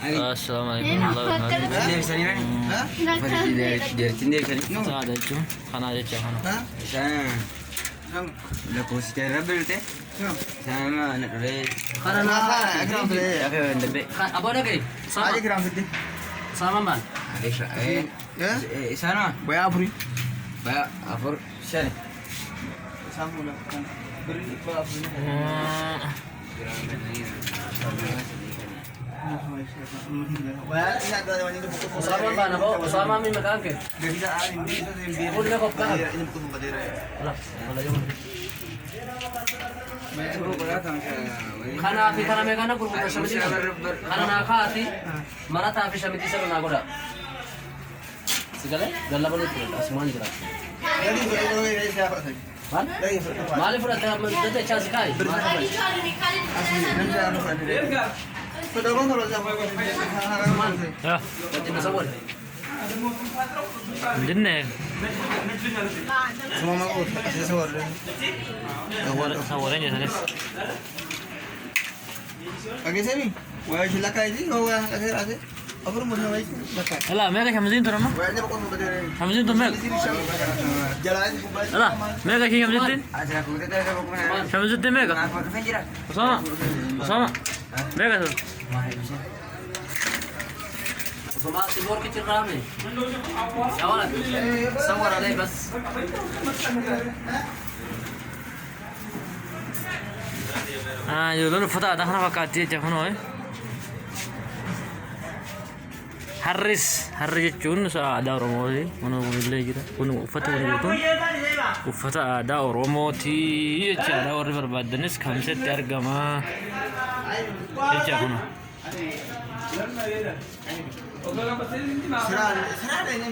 Assalamualaikum warahmatullahi wabarakatuh. Dari sini kan? Dari sini Ada cuma kana ada cuma. Sana. Udah posisi rebel teh. Sama anak dulu. Kana na Gram dulu. Tapi lebih. Apa ada ke? Aja gram sedih. Sama man. Ya? Sana. Bayar apa? Ba, apur sana. Sama udah. Beri apa? Sama ba na po? Sama mi magangke. Uli na ko ka. Wala, wala yung. Kana api kana me kana guru ka samedi. Kana na ka ati. Marata api samedi sa na goda. Sigale? Dalla bolu ko asman jira. Man? Mali pura ta man dete chance kai. Ya. Pati na sabon. Dinne. Semua mau kasih sahur. Sawarnya sana. Lagi sini. Wah, silakan aja. Wah, kasih. Apa rumah lagi? Ala, mega hamzin to no? Wah, ini bukan betul. Hamzin to meg. Jalan. Ala, mega ki hamzin. Ada aku teh ada aku mana? Hamzin te mega. Apa ke penjara? Usama. Mega to. Usama tibor ki tirame. Shawala. Sawara dai bas. Yo lo fata da khana wakati jechuun hoy. Harris jechuun aadaa Oromooti. Mana illee jira. Kun uffata guutuun uffata aadaa Oromooti jechaadha. Warri barbaadanis kamsetti argama jecha kun. Serah ini.